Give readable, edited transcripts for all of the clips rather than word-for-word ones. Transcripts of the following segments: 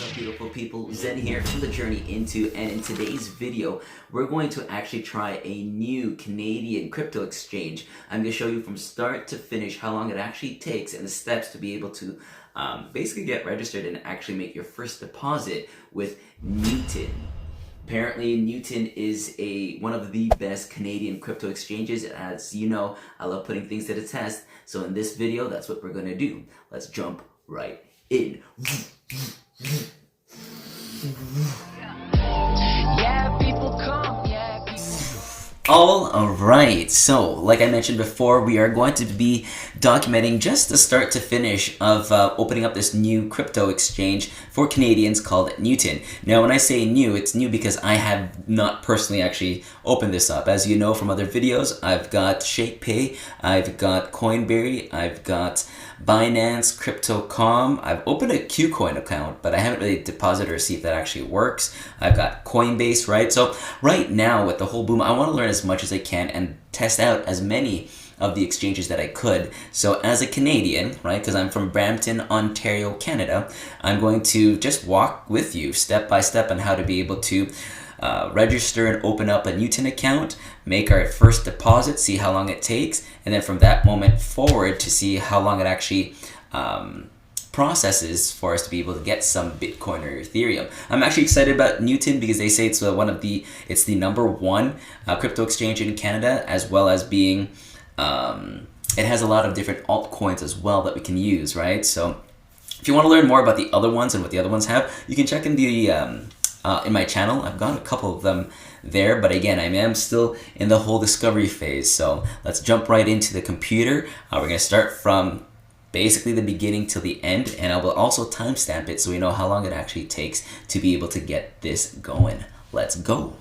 up, beautiful people? Zen here from the Journey Into, and in today's video we're going to actually try a new Canadian crypto exchange. I'm going to show you from start to finish how long it actually takes and the steps to be able to basically get registered and actually make your first deposit with Newton. Apparently, Newton is one of the best Canadian crypto exchanges. As you know, I love putting things to the test. So in this video, that's what we're going to do. Let's jump right in. Yeah, people come. Yeah, people. All right, so like I mentioned before, we are going to be documenting just the start to finish of opening up this new crypto exchange for Canadians called Newton. Now, when I say new, it's new because I have not personally actually opened this up. As you know from other videos, I've got ShakePay, I've got Coinberry, I've got Binance, Crypto.com. I've opened a KuCoin account, but I haven't really deposited or see if that actually works. I've got Coinbase, right? So right now with the whole boom, I want to learn as much as I can and test out as many of the exchanges that I could. So as a Canadian, right, because I'm from Brampton, Ontario, Canada, I'm going to just walk with you step by step on how to be able to register and open up a Newton account, make our first deposit, see how long it takes, and then from that moment forward to see how long it actually processes for us to be able to get some Bitcoin or Ethereum. I'm actually excited about Newton because they say it's it's the #1 crypto exchange in Canada, as well as being it has a lot of different altcoins as well that we can use, right? So if you want to learn more about the other ones and what the other ones have, you can check in the in my channel. I've got a couple of them there, but again, I am still in the whole discovery phase. So let's jump right into the computer. We're going to start from basically the beginning till the end, and I will also timestamp it so we know how long it actually takes to be able to get this going. Let's go.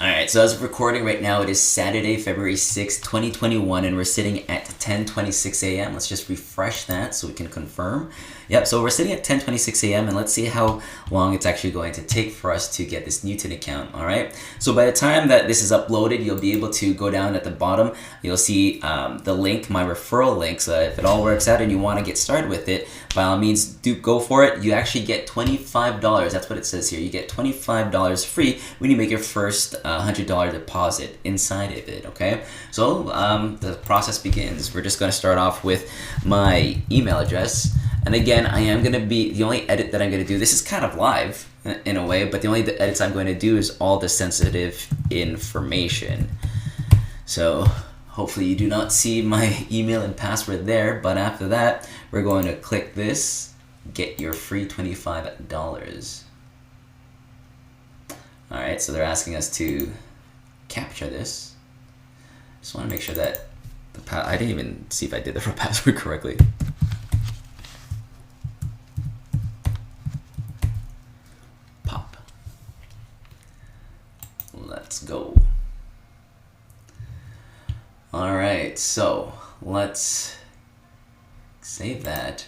Alright, so as of recording right now, it is Saturday, February 6th, 2021, and we're sitting at 10:26 a.m. Let's just refresh that so we can confirm. Yep, so we're sitting at 10:26 a.m. and let's see how long it's actually going to take for us to get this Newton account, alright? So by the time that this is uploaded, you'll be able to go down at the bottom. You'll see the link, my referral link, so if it all works out and you want to get started with it, by all means, do go for it. You actually get $25. That's what it says here. You get $25 free when you make your first $100 deposit inside of it, okay? So the process begins. We're just going to start off with my email address. And again, I am going to be, the only edit that I'm going to do, this is kind of live in a way, but the only edits I'm going to do is all the sensitive information. So hopefully you do not see my email and password there, but after that, we're going to click this, get your free $25. Alright, so they're asking us to capture this. Just want to make sure that I didn't even see if I did the password correctly. Pop. Let's go. Alright, so let's save that.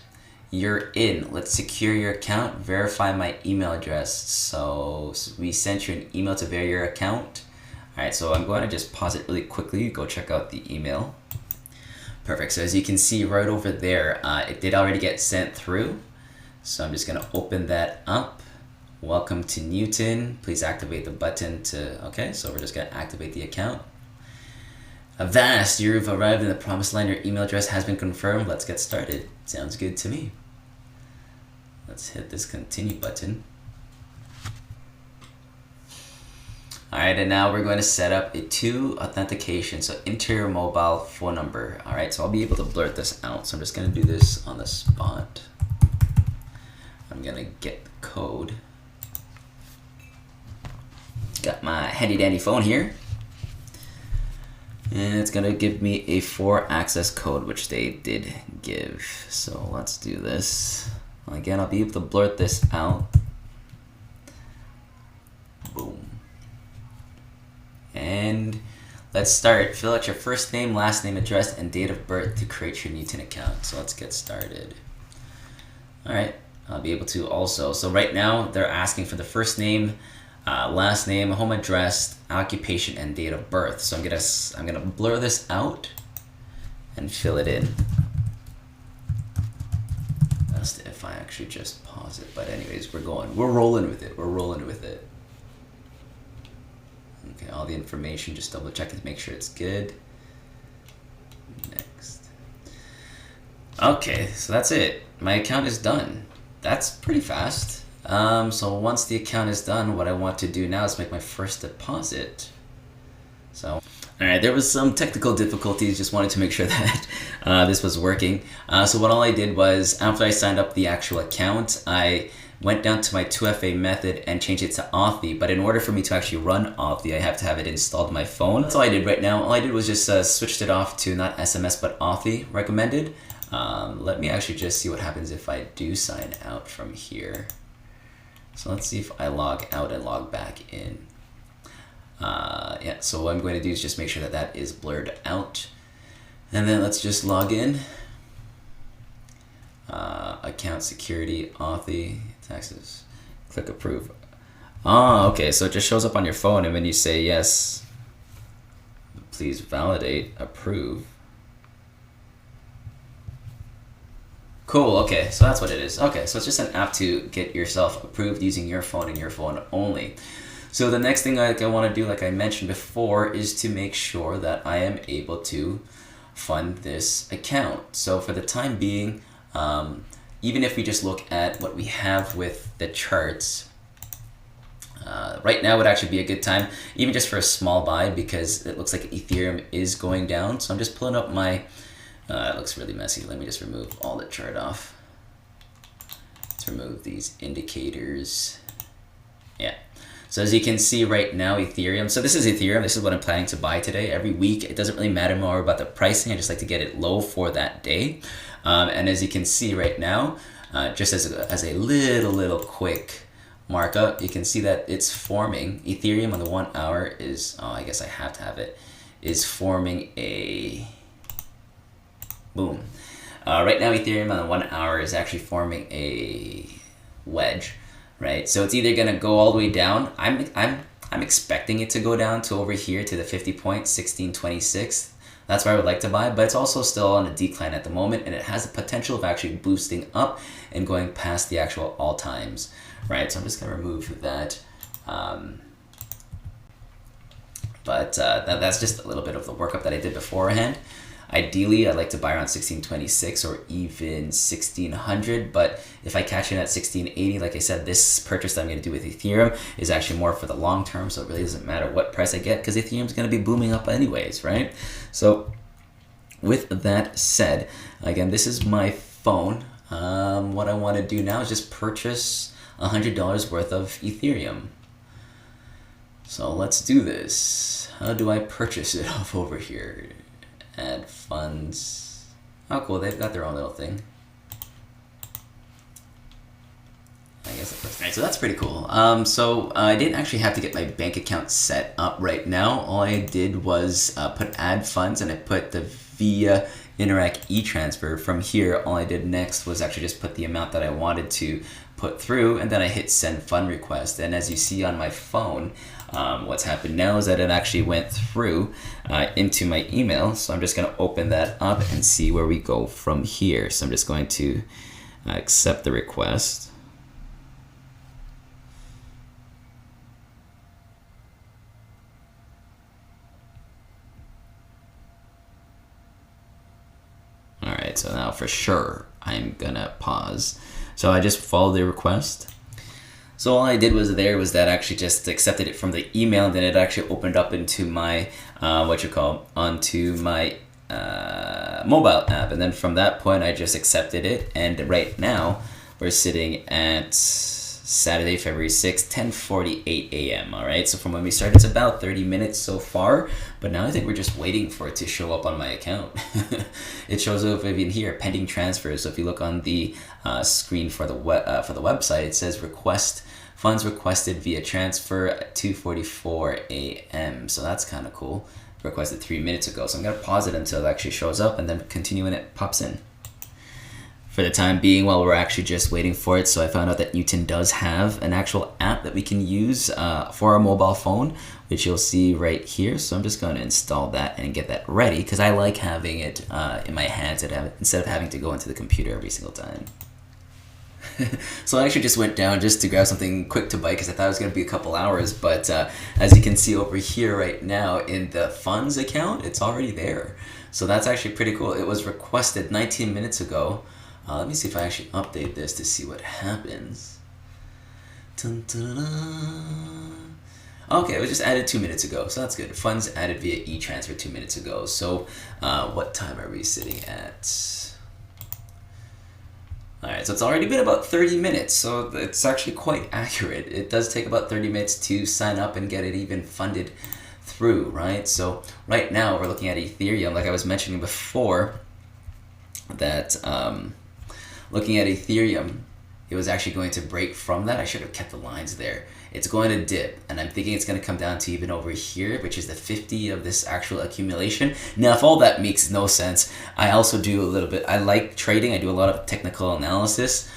You're in. Let's secure your account, verify my email address. So we sent you an email to verify your account. Alright, so I'm going to just pause it really quickly, go check out the email. Perfect, so as you can see right over there, it did already get sent through. So I'm just going to open that up. Welcome to Newton. Please activate the button to, okay, so we're just going to activate the account. Avast, you've arrived in the promised land. Your email address has been confirmed. Let's get started. Sounds good to me. Let's hit this continue button. Alright, and now we're going to set up a 2 authentication. So enter your mobile phone number. Alright, so I'll be able to blurt this out. So I'm just going to do this on the spot. I'm going to get the code. Got my handy dandy phone here. And it's going to give me a 4 access code, which they did give. So let's do this. Again, I'll be able to blurt this out. Boom. And let's start. Fill out your first name, last name, address, and date of birth to create your Newton account. So let's get started. Alright, I'll be able to also. So right now, they're asking for the first name, last name, home address, occupation, and date of birth. So I'm gonna blur this out and fill it in. That's if I actually just pause it. But anyways, we're rolling with it. We're rolling with it. Okay, all the information, just double check to make sure it's good. Next. Okay, so that's it. My account is done. That's pretty fast. So once the account is done, what I want to do now is make my first deposit. So, alright, there was some technical difficulties, just wanted to make sure that this was working. So what all I did was, after I signed up the actual account, I went down to my 2FA method and changed it to Authy. But in order for me to actually run Authy, I have to have it installed on my phone. That's all I did right now. All I did was just switched it off to not SMS but Authy recommended. Let me actually just see what happens if I do sign out from here. So let's see if I log out and log back in. Yeah, so what I'm going to do is just make sure that that is blurred out. And then let's just log in. Account security, Authy, taxes, click approve. Oh, okay, so it just shows up on your phone, and when you say yes, please validate, approve. Cool, okay, so that's what it is. Okay, so it's just an app to get yourself approved using your phone and your phone only. So the next thing I want to do, like I mentioned before, is to make sure that I am able to fund this account. So for the time being, even if we just look at what we have with the charts, right now would actually be a good time, even just for a small buy, because it looks like Ethereum is going down. So I'm just pulling up my, it looks really messy. Let me just remove all the chart off. Let's remove these indicators. Yeah. So as you can see right now, Ethereum, so this is Ethereum, this is what I'm planning to buy today. Every week, it doesn't really matter more about the pricing, I just like to get it low for that day. And as you can see right now, just as a little quick markup, you can see that it's forming, Ethereum on the 1 hour is, oh, I guess I have to have it, is forming a, boom. Right now, Ethereum on the 1 hour is actually forming a wedge. Right, so it's either gonna go all the way down. I'm expecting it to go down to over here to the 50 point 1626. That's where I would like to buy, but it's also still on a decline at the moment, and it has the potential of actually boosting up and going past the actual all times. Right, so I'm just gonna remove that. That's just a little bit of the workup that I did beforehand. Ideally, I'd like to buy around 1626 or even 1600, but if I catch it at 1680, like I said, this purchase that I'm going to do with Ethereum is actually more for the long term, so it really doesn't matter what price I get because Ethereum's going to be booming up anyways, right? So with that said, again, this is my phone. What I want to do now is just purchase $100 worth of Ethereum. So let's do this. How do I purchase it off over here? Add funds. Oh, cool. They've got their own little thing. I guess that's right. So that's pretty cool. So I didn't actually have to get my bank account set up right now. All I did was put add funds, and I put the via Interac e-transfer. From here, all I did next was actually just put the amount that I wanted to put through, and then I hit send fund request. And as you see on my phone, what's happened now is that it actually went through into my email. So I'm just going to open that up and see where we go from here. So I'm just going to accept the request. All right, so now for sure, I'm gonna pause. So I just followed the request. So all I did was that actually just accepted it from the email, and then it actually opened up into my, onto my mobile app. And then from that point, I just accepted it. And right now, we're sitting at Saturday, February 6th, 10:48 a.m. All right, so from when we started, it's about 30 minutes so far. But now I think we're just waiting for it to show up on my account. It shows up even here, pending transfers. So if you look on the screen for the website, it says request funds requested via transfer at 2:44 a.m. So that's kind of cool. Requested 3 minutes ago. So I'm gonna pause it until it actually shows up, and then continue when it pops in. For the time being, while we're actually just waiting for it, so I found out that Newton does have an actual app that we can use for our mobile phone, which you'll see right here. So I'm just going to install that and get that ready, because I like having it in my hands instead of having to go into the computer every single time. So I actually just went down just to grab something quick to bite because I thought it was going to be a couple hours. But as you can see over here right now in the funds account, it's already there. So that's actually pretty cool. It was requested 19 minutes ago. Let me see if I actually update this to see what happens. Dun, dun, dun, dun. Okay, it was just added 2 minutes ago, so that's good. Funds added via e-transfer 2 minutes ago. So what time are we sitting at? Alright, so it's already been about 30 minutes, so it's actually quite accurate. It does take about 30 minutes to sign up and get it even funded through, right? So right now we're looking at Ethereum, like I was mentioning before, that looking at Ethereum, it was actually going to break from that. I should have kept the lines there. It's going to dip, and I'm thinking it's going to come down to even over here, which is the 50 of this actual accumulation. Now, if all that makes no sense, I also do a little bit, I like trading. I do a lot of technical analysis.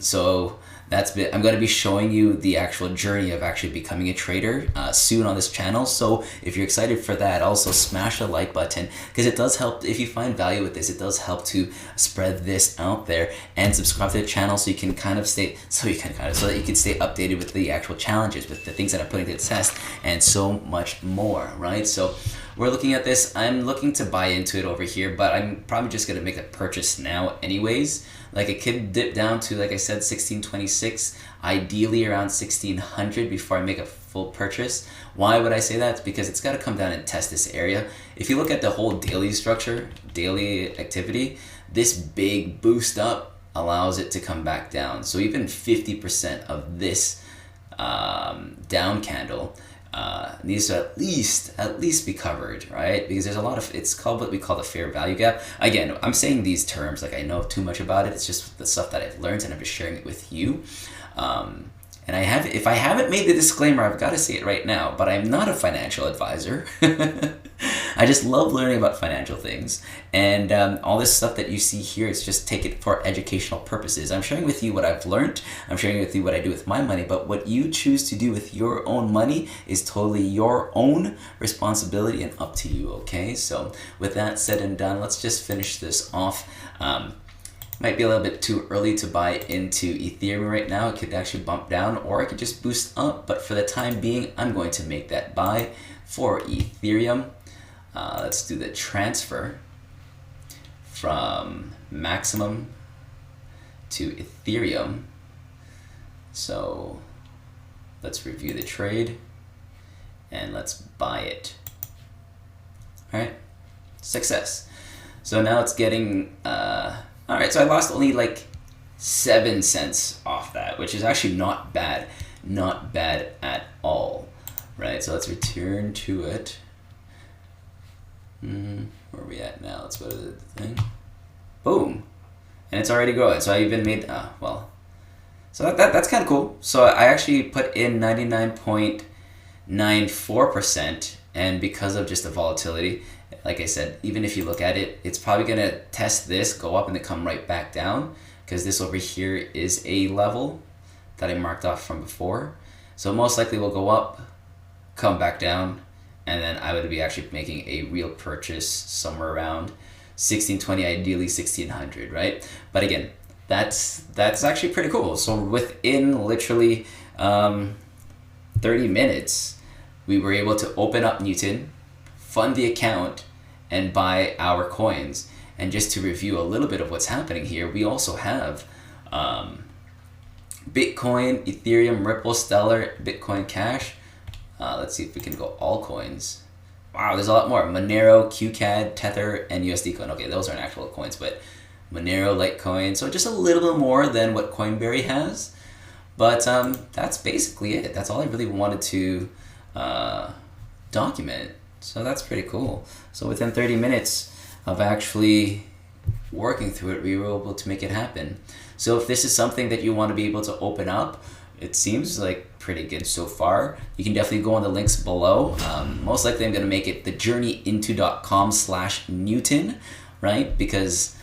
So I'm going to be showing you the actual journey of actually becoming a trader soon on this channel. So if you're excited for that, also smash the like button, because it does help. If you find value with this, it does help to spread this out there, and subscribe to the channel so you can so that you can stay updated with the actual challenges, with the things that I'm putting to the test, and so much more, right? So we're looking at this. I'm looking to buy into it over here, but I'm probably just going to make a purchase now anyways. Like, it could dip down to, like I said, 1626, ideally around 1600 before I make a full purchase. Why would I say that? It's because it's got to come down and test this area. If you look at the whole daily structure, daily activity, this big boost up allows it to come back down. So even 50% of this down candle needs to at least be covered, right? Because there's a lot of, it's called what we call the fair value gap. Again, I'm saying these terms like I know too much about it. It's just the stuff that I've learned, and I'm just sharing it with you. And if I haven't made the disclaimer, I've got to say it right now, but I'm not a financial advisor. I just love learning about financial things, and all this stuff that you see here is just take it for educational purposes. I'm sharing with you what I've learned. I'm sharing with you what I do with my money, but what you choose to do with your own money is totally your own responsibility and up to you, okay? So with that said and done, let's just finish this off. Might be a little bit too early to buy into Ethereum right now. It could actually bump down, or it could just boost up. But for the time being, I'm going to make that buy for Ethereum. Let's do the transfer from maximum to Ethereum. So let's review the trade and let's buy it. All right, success. So now it's getting... all right, so I lost only like 7 cents off that, which is actually not bad at all, right? So let's return to it. Where are we at now? Let's go to the thing. Boom, and it's already growing. So I even made so that's kind of cool. So I actually put in 99.94%, and because of just the volatility, like I said, even if you look at it, it's probably going to test this, go up, and then come right back down, because this over here is a level that I marked off from before. So most likely will go up, come back down, and then I would be actually making a real purchase somewhere around 1620, ideally 1600, right? But again, that's actually pretty cool. So within literally 30 minutes, we were able to open up Newton, fund the account, and buy our coins. And just to review a little bit of what's happening here, we also have Bitcoin, Ethereum, Ripple, Stellar, Bitcoin Cash. Let's see if we can go all coins. Wow, there's a lot more. Monero, QCAD, Tether, and USD Coin. Okay, those aren't actual coins, but Monero, Litecoin. So just a little bit more than what Coinberry has. But that's basically it. That's all I really wanted to document. So that's pretty cool. So within 30 minutes of actually working through it, we were able to make it happen. So if this is something that you want to be able to open up, it seems like pretty good so far. You can definitely go on the links below. Most likely I'm going to make it thejourneyinto.com/Newton, right? Because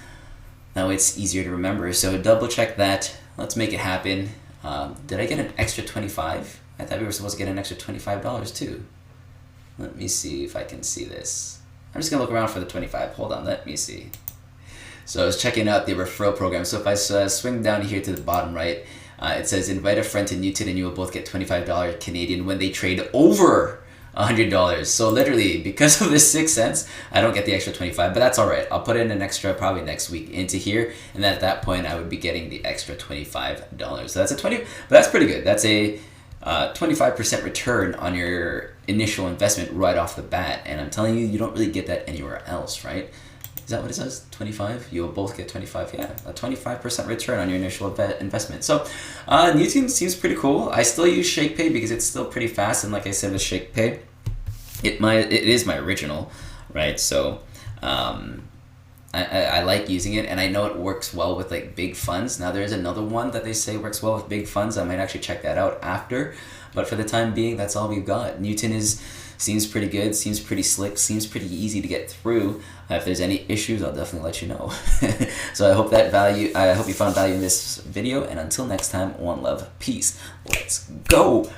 now it's easier to remember. So double check that. Let's make it happen. Did I get an extra 25? I thought we were supposed to get an extra $25 too. Let me see if I can see this. I'm just going to look around for the 25. Hold on, let me see. So I was checking out the referral program. So if I swing down here to the bottom right, it says invite a friend to Newton and you will both get $25 Canadian when they trade over $100. So literally, because of the 6 cents, I don't get the extra 25, but that's all right. I'll put in an extra probably next week into here, and then at that point I would be getting the extra $25. So that's a 20, but that's pretty good. That's a 25% return on your initial investment right off the bat, and I'm telling you, you don't really get that anywhere else, right? Is that what it says? 25? You'll both get 25. Yeah, a 25% return on your initial investment. So, Newton seems pretty cool. I still use ShakePay because it's still pretty fast, and like I said with ShakePay, it is my original, right? So, I like using it, and I know it works well with like big funds. Now there's another one that they say works well with big funds. I might actually check that out after, but for the time being, that's all we've got. Newton seems pretty good, seems pretty slick, seems pretty easy to get through. If there's any issues, I'll definitely let you know. So I hope you found value in this video, and until next time, one love, peace. Let's go.